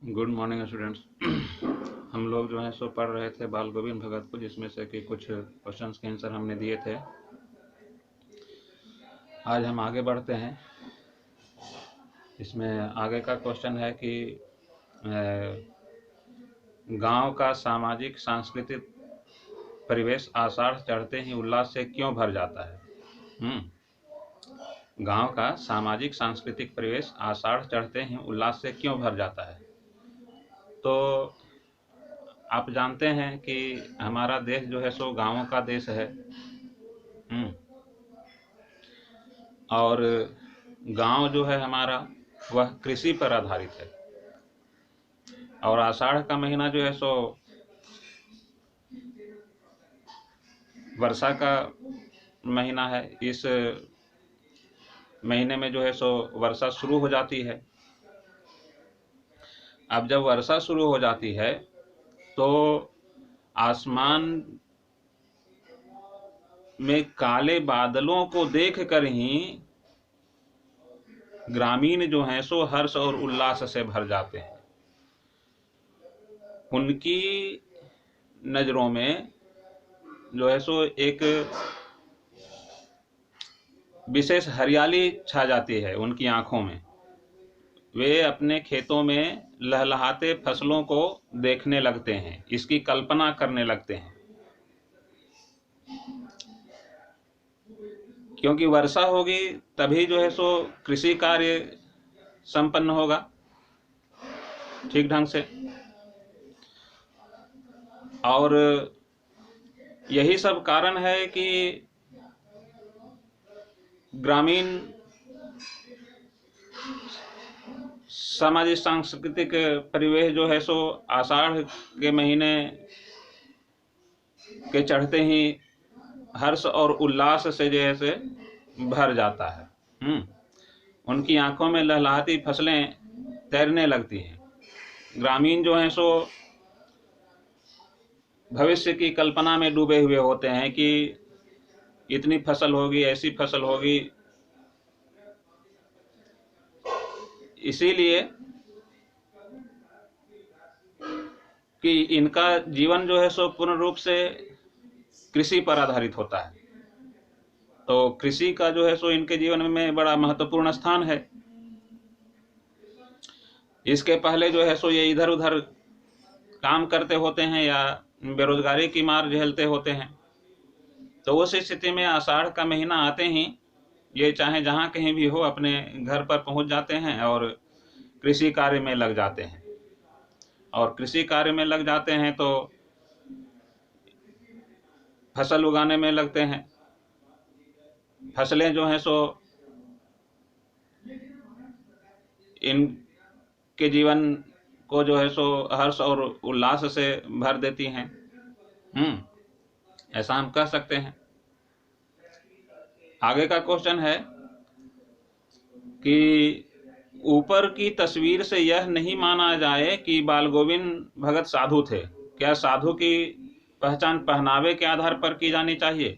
Good morning students. हम लोग जो है सो पढ़ रहे थे बाल गोविंद भगत को, जिसमें से कि कुछ क्वेश्चंस के आंसर हमने दिए थे। आज हम आगे बढ़ते हैं। इसमें आगे का क्वेश्चन है कि गांव का सामाजिक सांस्कृतिक परिवेश आषाढ़ चढ़ते ही उल्लास से क्यों भर जाता है। गांव का सामाजिक सांस्कृतिक परिवेश आषाढ़ चढ़ते ही उल्लास से क्यों भर जाता है। तो आप जानते हैं कि हमारा देश जो है सो गांवों का देश है। और गांव जो है हमारा वह कृषि पर आधारित है। और आषाढ़ का महीना जो है सो वर्षा का महीना है। इस महीने में जो है सो वर्षा शुरू हो जाती है। अब जब वर्षा शुरू हो जाती है तो आसमान में काले बादलों को देखकर ही ग्रामीण जो हैं सो हर्ष और उल्लास से भर जाते हैं। उनकी नज़रों में जो है सो एक विशेष हरियाली छा जाती है। उनकी आंखों में वे अपने खेतों में लहलहाते फसलों को देखने लगते हैं, इसकी कल्पना करने लगते हैं। क्योंकि वर्षा होगी तभी जो है सो कृषि कार्य संपन्न होगा ठीक ढंग से। और यही सब कारण है कि ग्रामीण सामाजिक सांस्कृतिक परिवेश जो है सो आषाढ़ के महीने के चढ़ते ही हर्ष और उल्लास से जैसे भर जाता है। उनकी आंखों में लहलहाती फसलें तैरने लगती हैं। ग्रामीण जो हैं सो भविष्य की कल्पना में डूबे हुए होते हैं कि इतनी फसल होगी, ऐसी फसल होगी। इसीलिए कि इनका जीवन जो है सो पूर्ण रूप से कृषि पर आधारित होता है। तो कृषि का जो है सो इनके जीवन में बड़ा महत्वपूर्ण स्थान है। इसके पहले जो है सो ये इधर उधर काम करते होते हैं या बेरोजगारी की मार झेलते होते हैं। तो उस स्थिति में आषाढ़ का महीना आते ही ये चाहे जहाँ कहीं भी हो अपने घर पर पहुँच जाते हैं और कृषि कार्य में लग जाते हैं। और कृषि कार्य में लग जाते हैं तो फसल उगाने में लगते हैं। फसलें जो हैं सो इनके जीवन को जो है सो हर्ष और उल्लास से भर देती हैं। ऐसा हम कह सकते हैं। आगे का क्वेश्चन है कि ऊपर की तस्वीर से यह नहीं माना जाए कि बाल गोविंद भगत साधु थे। क्या साधु की पहचान पहनावे के आधार पर की जानी चाहिए?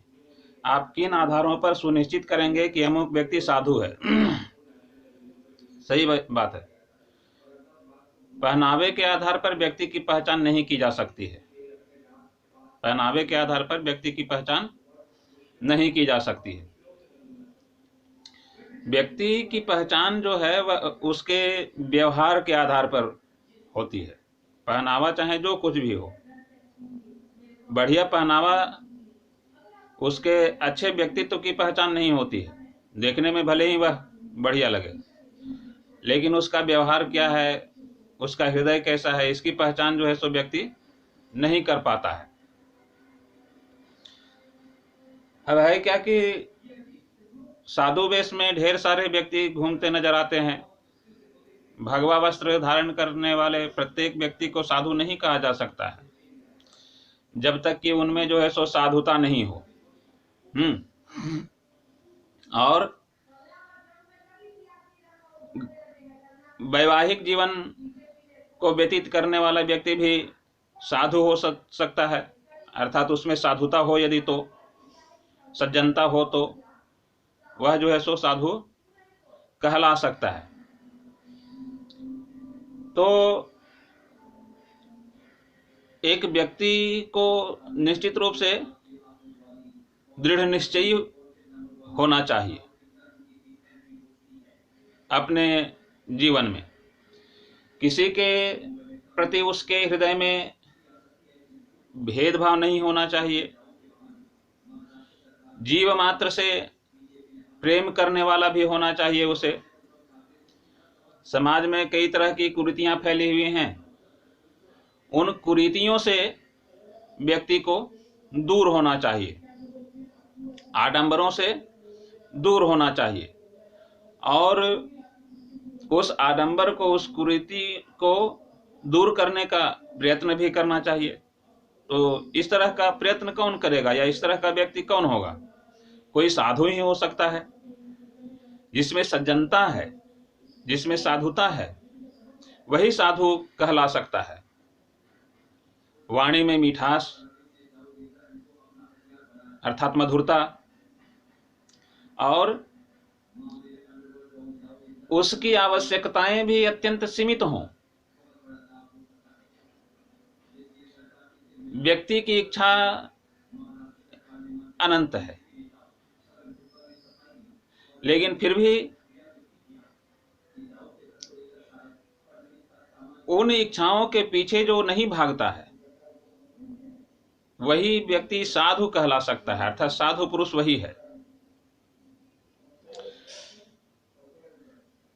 आप किन आधारों पर सुनिश्चित करेंगे कि अमुक व्यक्ति साधु है? सही बात है। पहनावे के आधार पर व्यक्ति की पहचान नहीं की जा सकती है। पहनावे के आधार पर व्यक्ति की पहचान नहीं की जा सकती है। व्यक्ति की पहचान जो है वह उसके व्यवहार के आधार पर होती है। पहनावा चाहे जो कुछ भी हो, बढ़िया पहनावा उसके अच्छे व्यक्तित्व की पहचान नहीं होती है। देखने में भले ही वह बढ़िया लगे, लेकिन उसका व्यवहार क्या है, उसका हृदय कैसा है, इसकी पहचान जो है सो व्यक्ति नहीं कर पाता है। अब है क्या कि साधु वेश में ढेर सारे व्यक्ति घूमते नजर आते हैं। भगवा वस्त्र धारण करने वाले प्रत्येक व्यक्ति को साधु नहीं कहा जा सकता है जब तक कि उनमें जो है सो साधुता नहीं हो। और वैवाहिक जीवन को व्यतीत करने वाला व्यक्ति भी साधु हो सकता है, अर्थात उसमें साधुता हो यदि, तो सज्जनता हो तो वह जो है सो साधु कहला सकता है। तो एक व्यक्ति को निश्चित रूप से दृढ़ निश्चयी होना चाहिए अपने जीवन में। किसी के प्रति उसके हृदय में भेदभाव नहीं होना चाहिए। जीव मात्र से प्रेम करने वाला भी होना चाहिए उसे। समाज में कई तरह की कुरीतियां फैली हुई हैं, उन कुरीतियों से व्यक्ति को दूर होना चाहिए, आडंबरों से दूर होना चाहिए, और उस आडंबर को, उस कुरीति को दूर करने का प्रयत्न भी करना चाहिए। तो इस तरह का प्रयत्न कौन करेगा, या इस तरह का व्यक्ति कौन होगा? कोई साधु ही हो सकता है, जिसमें सज्जनता है, जिसमें साधुता है, वही साधु कहला सकता है। वाणी में मिठास अर्थात मधुरता, और उसकी आवश्यकताएं भी अत्यंत सीमित हों। व्यक्ति की इच्छा अनंत है, लेकिन फिर भी उन इच्छाओं के पीछे जो नहीं भागता है, वही व्यक्ति साधु कहला सकता है, अर्थात साधु पुरुष वही है।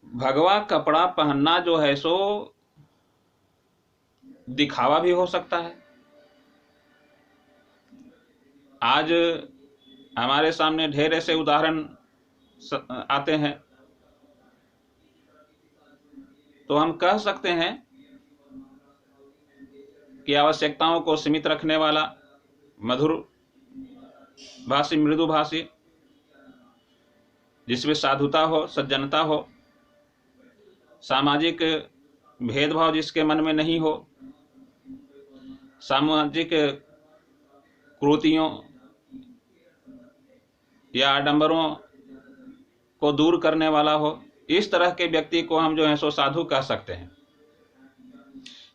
भगवा कपड़ा पहनना जो है सो दिखावा भी हो सकता है। आज हमारे सामने ढेर ऐसे उदाहरण आते हैं, तो हम कह सकते हैं कि आवश्यकताओं को सीमित रखने वाला, मधुर भाषी, मृदु भाषी, जिसमें साधुता हो, सज्जनता हो, सामाजिक भेदभाव जिसके मन में नहीं हो, सामाजिक कुरीतियों या आडंबरों को दूर करने वाला हो, इस तरह के व्यक्ति को हम जो है सो साधु कह सकते हैं।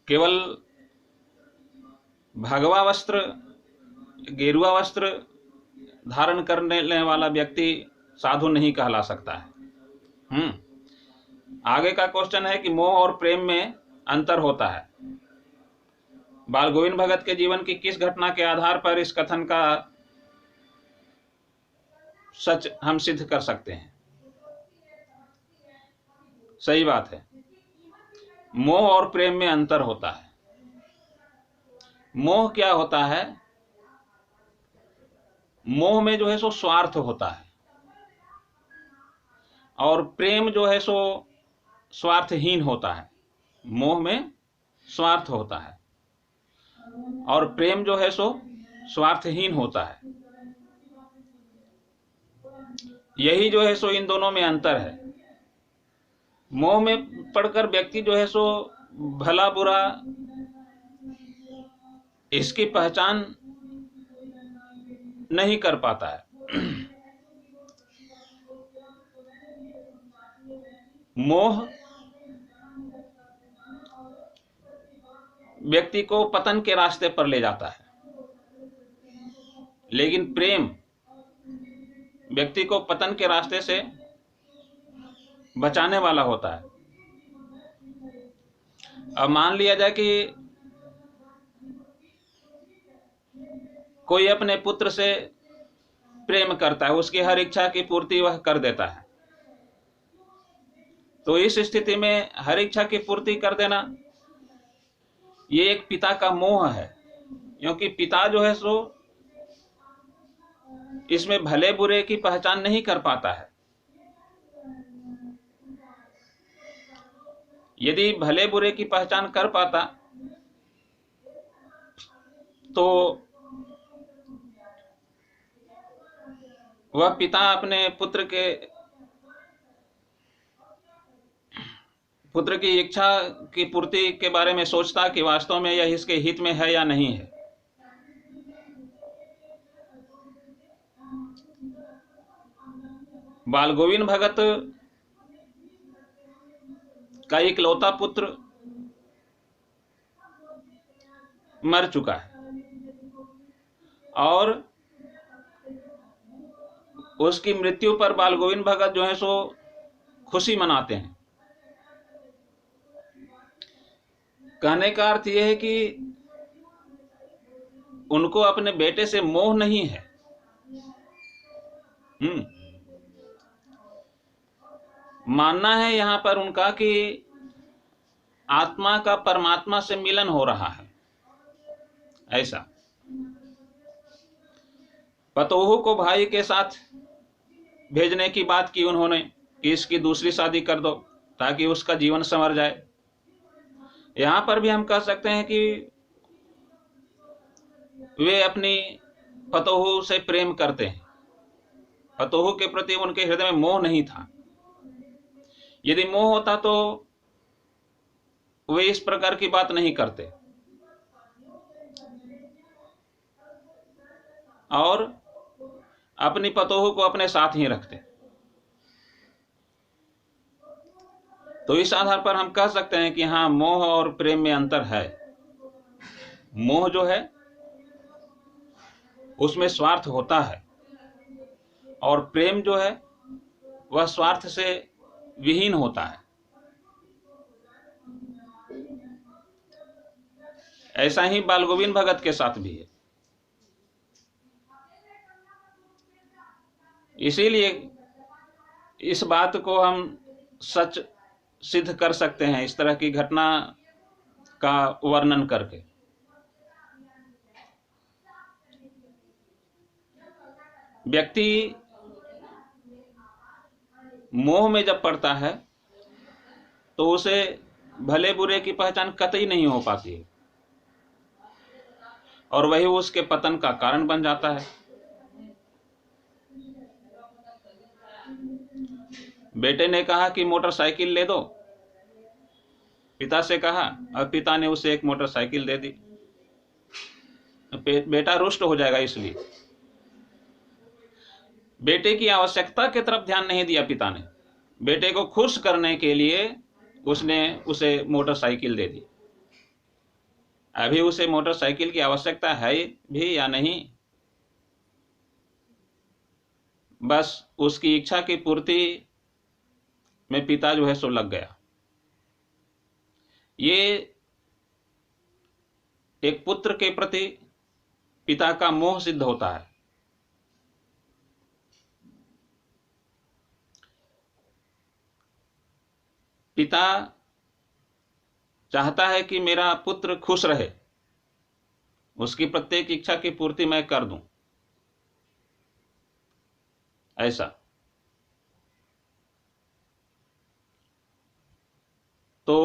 केवल भगवा वस्त्र, गेरुआ वस्त्र धारण करने वाला व्यक्ति साधु नहीं कहला सकता है। आगे का क्वेश्चन है कि मोह और प्रेम में अंतर होता है। बाल गोविंद भगत के जीवन की किस घटना के आधार पर इस कथन का सच हम सिद्ध कर सकते हैं? सही बात है, मोह और प्रेम में अंतर होता है। मोह क्या होता है? मोह में जो है सो स्वार्थ होता है, और प्रेम जो है सो स्वार्थहीन होता है। मोह में स्वार्थ होता है और प्रेम जो है सो स्वार्थहीन होता है। यही जो है सो इन दोनों में अंतर है। मोह में पड़कर व्यक्ति जो है सो भला बुरा इसकी पहचान नहीं कर पाता है। मोह व्यक्ति को पतन के रास्ते पर ले जाता है, लेकिन प्रेम व्यक्ति को पतन के रास्ते से बचाने वाला होता है। अब मान लिया जाए कि कोई अपने पुत्र से प्रेम करता है, उसकी हर इच्छा की पूर्ति वह कर देता है, तो इस स्थिति में हर इच्छा की पूर्ति कर देना ये एक पिता का मोह है, क्योंकि पिता जो है सो इसमें भले बुरे की पहचान नहीं कर पाता है। यदि भले बुरे की पहचान कर पाता तो वह पिता अपने पुत्र की इच्छा की पूर्ति के बारे में सोचता कि वास्तव में यह इसके हित में है या नहीं है। बाल गोविंद भगत का इकलौता पुत्र मर चुका है और उसकी मृत्यु पर बाल गोविंद भगत जो है सो खुशी मनाते हैं। कहने का अर्थ यह है कि उनको अपने बेटे से मोह नहीं है। मानना है यहां पर उनका कि आत्मा का परमात्मा से मिलन हो रहा है। ऐसा पतोहू को भाई के साथ भेजने की बात की उन्होंने कि इसकी दूसरी शादी कर दो ताकि उसका जीवन संवर जाए। यहां पर भी हम कह सकते हैं कि वे अपनी पतोहू से प्रेम करते हैं। पतोहू के प्रति उनके हृदय में मोह नहीं था। यदि मोह होता तो वे इस प्रकार की बात नहीं करते और अपनी पतोहू को अपने साथ ही रखते। तो इस आधार पर हम कह सकते हैं कि हाँ, मोह और प्रेम में अंतर है। मोह जो है उसमें स्वार्थ होता है और प्रेम जो है वह स्वार्थ से विहीन होता है। ऐसा ही बाल गोविंद भगत के साथ भी है। इसीलिए इस बात को हम सच सिद्ध कर सकते हैं इस तरह की घटना का वर्णन करके। व्यक्ति मोह में जब पड़ता है तो उसे भले बुरे की पहचान कतई नहीं हो पाती है और वही उसके पतन का कारण बन जाता है। बेटे ने कहा कि मोटरसाइकिल ले दो, पिता से कहा और पिता ने उसे एक मोटरसाइकिल दे दी। बेटा रुष्ट हो जाएगा, इसलिए बेटे की आवश्यकता की तरफ ध्यान नहीं दिया पिता ने। बेटे को खुश करने के लिए उसने उसे मोटरसाइकिल दे दी। अभी उसे मोटरसाइकिल की आवश्यकता है भी या नहीं, बस उसकी इच्छा की पूर्ति में पिता जो है सो लग गया। ये एक पुत्र के प्रति पिता का मोह सिद्ध होता है। पिता चाहता है कि मेरा पुत्र खुश रहे, उसकी प्रत्येक इच्छा की पूर्ति मैं कर दूं। ऐसा तो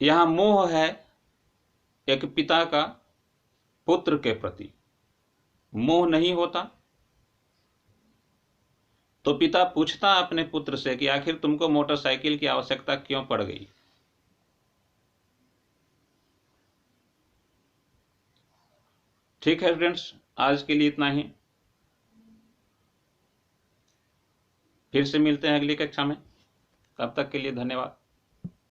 यहां मोह है एक पिता का पुत्र के प्रति। मोह नहीं होता तो पिता पूछता अपने पुत्र से कि आखिर तुमको मोटरसाइकिल की आवश्यकता क्यों पड़ गई। ठीक है फ्रेंड्स, आज के लिए इतना ही। फिर से मिलते हैं अगली कक्षा में। तब तक के लिए धन्यवाद।